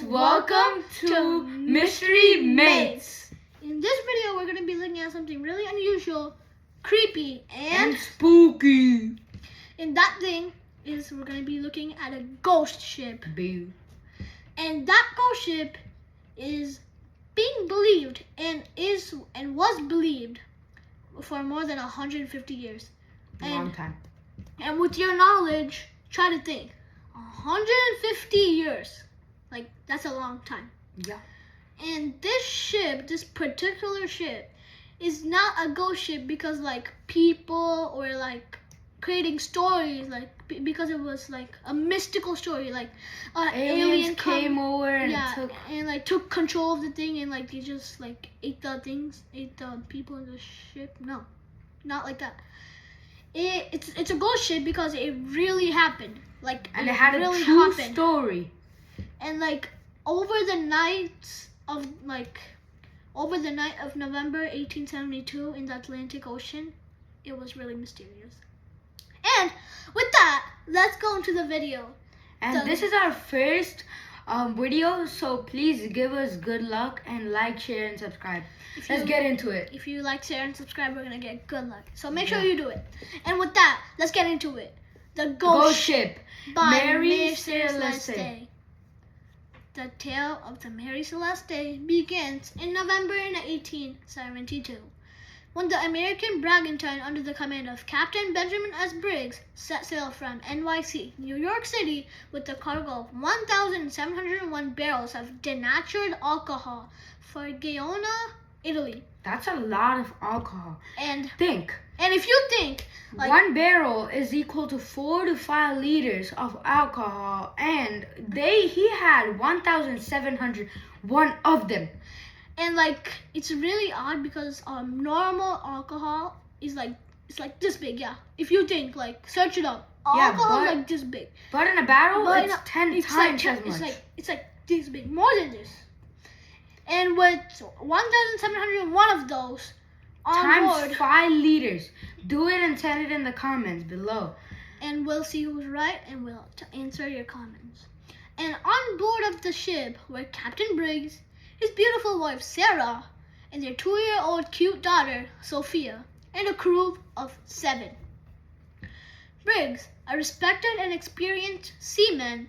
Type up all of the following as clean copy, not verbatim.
welcome to Mystery Mates. In this video, we're going to be looking at something really unusual, creepy, and spooky. And that thing is we're going to be looking at a ghost ship. Boo. And that ghost ship is being believed and was believed for more than 150 years. Long time. And with your knowledge, try to think. 150 years. Like, that's a long time. Yeah. And this particular ship, is not a ghost ship because, like, people were, like, creating stories, like, because it was, like, a mystical story. Like, aliens came over and took control of the thing and, like, they just, like, ate the people in the ship. No, not like that. It's a ghost ship because it really happened. Like, and it had a really true happened. story. And like over the night of November 1872 in the Atlantic Ocean, it was really mysterious. And with that, let's go into the video. And this is our first video, so please give us good luck and like, share, and subscribe. Let's get into it. If you like, share, and subscribe, we're gonna get good luck. So make sure you do it. And with that, let's get into it. The Ghost Ship by Mary Celeste. The tale of the Mary Celeste begins in November 1872, when the American brigantine under the command of Captain Benjamin S. Briggs set sail from NYC, New York City, with a cargo of 1,701 barrels of denatured alcohol for Guyana, Italy. That's a lot of alcohol. And if you think, like, one barrel is equal to 4 to 5 liters of alcohol, and he had 1,701 of them. And like, it's really odd because normal alcohol is like, it's like this big. Yeah, if you think, like, search it up. Alcohol is like this big. But in a barrel, it's 10 times as much. It's like this big, more than this. And with 1,701 of those on board, 5 liters. Do it and send it in the comments below. And we'll see who's right and we'll answer your comments. And on board of the ship were Captain Briggs, his beautiful wife Sarah, and their 2-year-old cute daughter Sophia, and a crew of 7. Briggs, a respected and experienced seaman,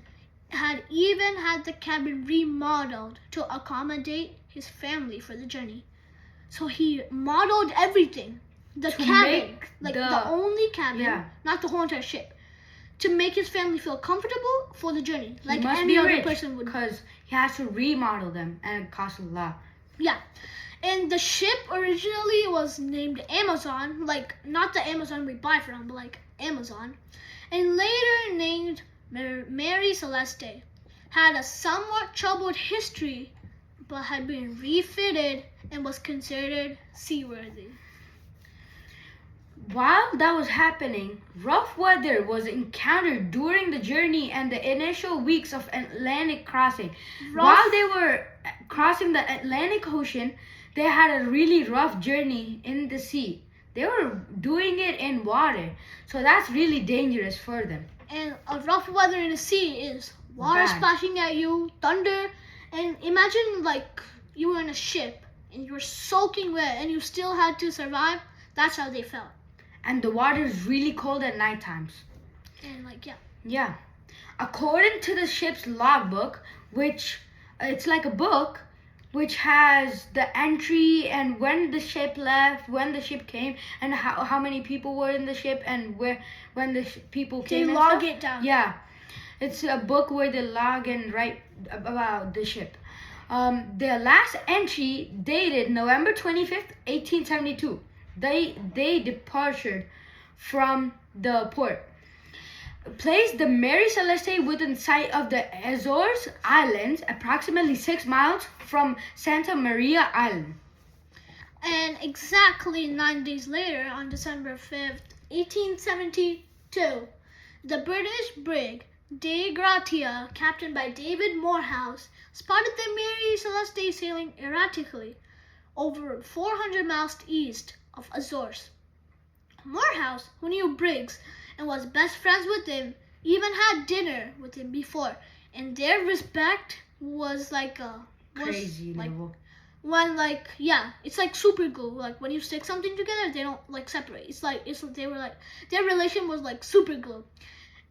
had even had the cabin remodeled to accommodate his family for the journey. So he modeled everything. The cabin, the only cabin, not the whole entire ship, to make his family feel comfortable for the journey, like any other person would. Because he has to remodel them, and it costs a lot. Yeah, and the ship originally was named Amazon, like not the Amazon we buy from, but like Amazon, and later named Mary Celeste. Had a somewhat troubled history, but had been refitted and was considered seaworthy. While that was happening, rough weather was encountered during the journey and the initial weeks of Atlantic crossing. While they were crossing the Atlantic Ocean, they had a really rough journey in the sea. They were doing it in water, so that's really dangerous for them. And a rough weather in the sea is water splashing at you, thunder, and imagine like you were in a ship and you were soaking wet and you still had to survive. That's how they felt. And the water is really cold at night times. And like, yeah. According to the ship's logbook, which it's like a book, which has the entry and when the ship left, when the ship came, and how many people were in the ship, and when the people came. They log it down. Yeah, it's a book where they log and write about the ship. The last entry dated November 25th, 1872. They departed from the port. Placed the Mary Celeste within sight of the Azores Islands, approximately 6 miles from Santa Maria Island. And exactly 9 days later, on December 5th, 1872, the British brig De Gratia, captained by David Morehouse, spotted the Mary Celeste sailing erratically over 400 miles east of Azores. Morehouse, who knew Briggs and was best friends with him, even had dinner with him before, and their respect was like Crazy like level. when it's like super glue. Like when you stick something together, they don't like separate. It's they were like their relation was like super glue.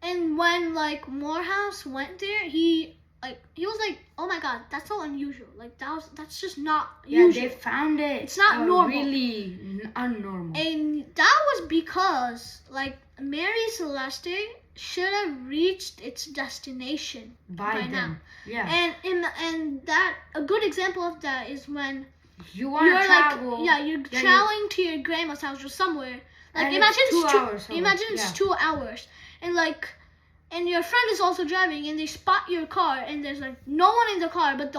And when like Morehouse went there, he was like, oh my god, that's so unusual. Like that's just not usual. They found it. It's not normal. Really unnormal. And that was because like Mary Celeste should have reached its destination by now. Yeah. And that a good example of that is when You want to travel. You're traveling to your grandma's house or somewhere. Like And imagine it's 2 hours. Imagine it's 2 hours, and your friend is also driving, and they spot your car, and there's like no one in the car, but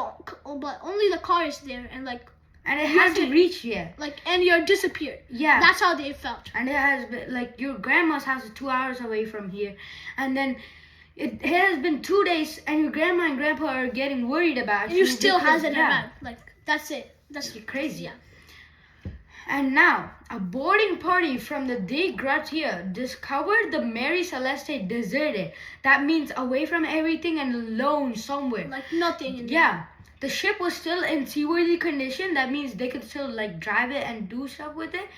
only the car is there, and it hasn't reached yet. And you're disappeared. Yeah. That's how they felt. And it has been like your grandma's house is 2 hours away from here, and then it has been 2 days, and your grandma and grandpa are getting worried about and you still hasn't yeah. arrived. Like that's it. That's crazy. Yeah. And now, a boarding party from the De Gratia discovered the Mary Celeste deserted. That means away from everything and alone somewhere. Like nothing in there. Yeah. The ship was still in seaworthy condition. That means they could still like drive it and do stuff with it.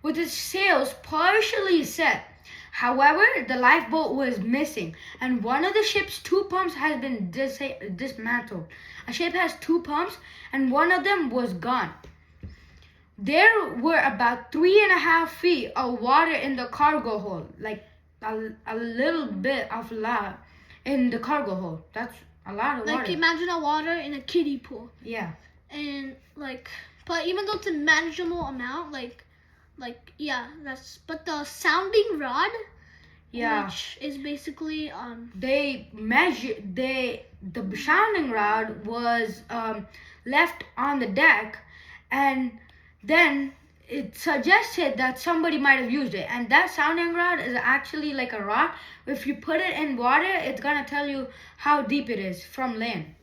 With its sails partially set. However, the lifeboat was missing. And one of the ship's 2 pumps has been dismantled. A ship has 2 pumps and one of them was gone. There were about 3.5 feet of water in the cargo hold, like a little bit of lava in the cargo hold. That's a lot of water. Like imagine a water in a kiddie pool. Yeah. And but even though it's a manageable amount, but the sounding rod, which is basically they measured the sounding rod was left on the deck, and then it suggested that somebody might have used it. And that sounding rod is actually like a rod. If you put it in water, it's gonna tell you how deep it is from land.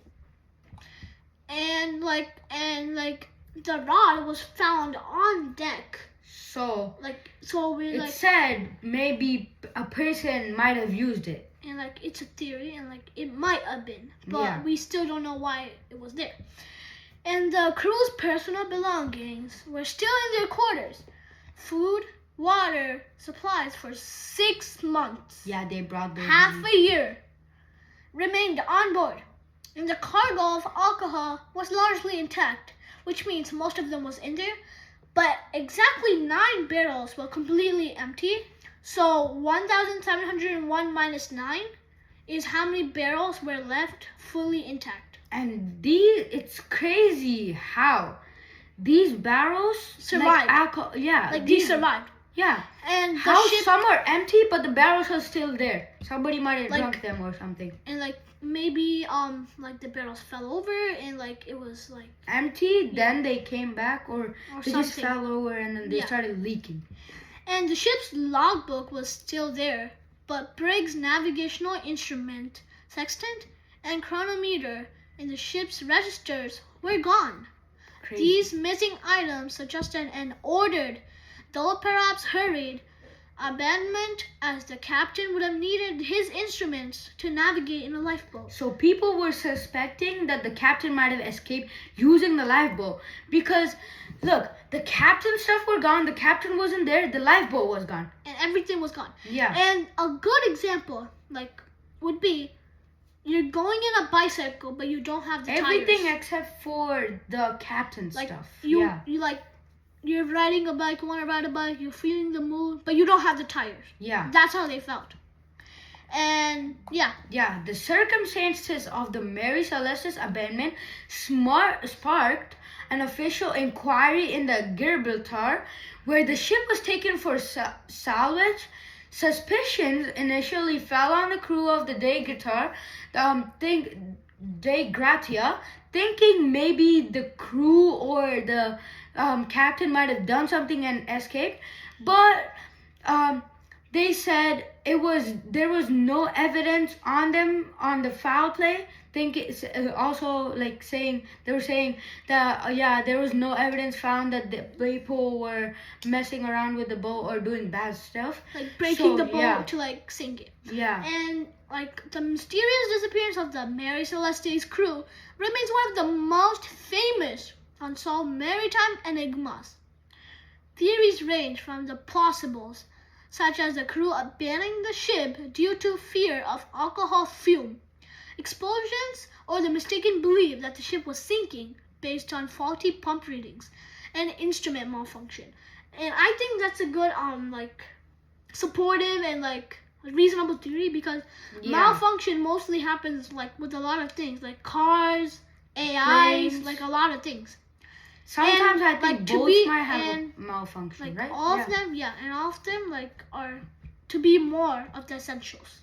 And the rod was found on deck. So It said maybe a person might have used it. And it's a theory, and it might have been, but we still don't know why it was there. And the crew's personal belongings were still in their quarters. Food, water, supplies for 6 months. Yeah, they brought those. Half a year remained on board. And the cargo of alcohol was largely intact, which means most of them was in there. But exactly 9 barrels were completely empty. So 1,701 minus 9 is how many barrels were left fully intact. And it's crazy how these barrels survived. Alcohol, these survived. Yeah. And how some are empty, but the barrels are still there. Somebody might have drunk them or something. And maybe the barrels fell over and it was empty. Then they came back, or they something. Just fell over and then they started leaking. And the ship's logbook was still there, but Briggs' navigational instrument, sextant, and chronometer in the ship's registers were gone. Crazy. These missing items suggested an ordered, though perhaps hurried, abandonment, as the captain would have needed his instruments to navigate in a lifeboat. So people were suspecting that the captain might have escaped using the lifeboat, because look, the captain's stuff were gone, the captain wasn't there, the lifeboat was gone. And everything was gone. Yeah. And a good example would be you're going in a bicycle, but you don't have the everything tires. Except for the captain's stuff. You're riding a bike, you want to ride a bike, you're feeling the mood, but you don't have the tires. Yeah. That's how they felt. And yeah, the circumstances of the Mary Celeste's abandonment sparked an official inquiry in the Gibraltar, where the ship was taken for salvage. Suspicions initially fell on the crew of the De Gratia, thinking maybe the crew or the captain might have done something and escaped, but they said there was no evidence on them on the foul play. Also saying that there was no evidence found that the people were messing around with the boat or doing bad stuff, breaking the boat to sink it. Yeah. And the mysterious disappearance of the Mary Celeste's crew remains one of the most famous unsolved maritime enigmas. Theories range from the plausibles, such as the crew abandoning the ship due to fear of alcohol fume, explosions, or the mistaken belief that the ship was sinking based on faulty pump readings and instrument malfunction. And I think that's a good supportive and reasonable theory, because malfunction mostly happens with a lot of things, like cars, AIs, Planes. a lot of things. Sometimes And, I think to boats be- might have and, a malfunction, right? All of them, and all of them are to be more of the essentials.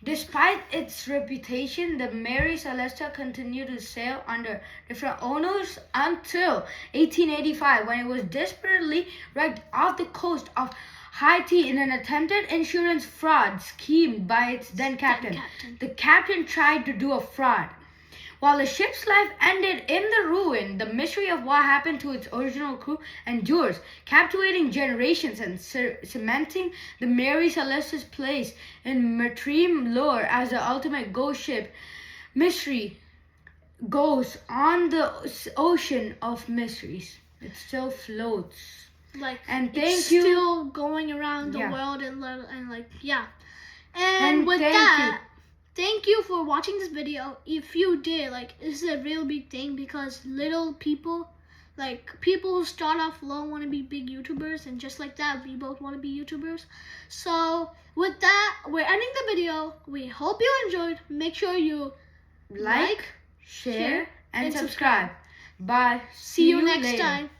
Despite its reputation, the Mary Celeste continued to sail under different owners until 1885, when it was desperately wrecked off the coast of Haiti in an attempted insurance fraud scheme by its then captain. The captain tried to do a fraud. While the ship's life ended in the ruin, the mystery of what happened to its original crew endures, captivating generations and cementing the Mary Celeste's place in maritime lore as the ultimate ghost ship. Mystery goes on the ocean of mysteries. It still floats. And it's you. still going around the world and And with thank that, thank you for watching this video. If you did, this is a real big thing, because little people, people who start off low want to be big YouTubers, and just like that, we both want to be YouTubers. So with that, we're ending the video. We hope you enjoyed. Make sure you like, share, and subscribe. Bye. See you next later. time.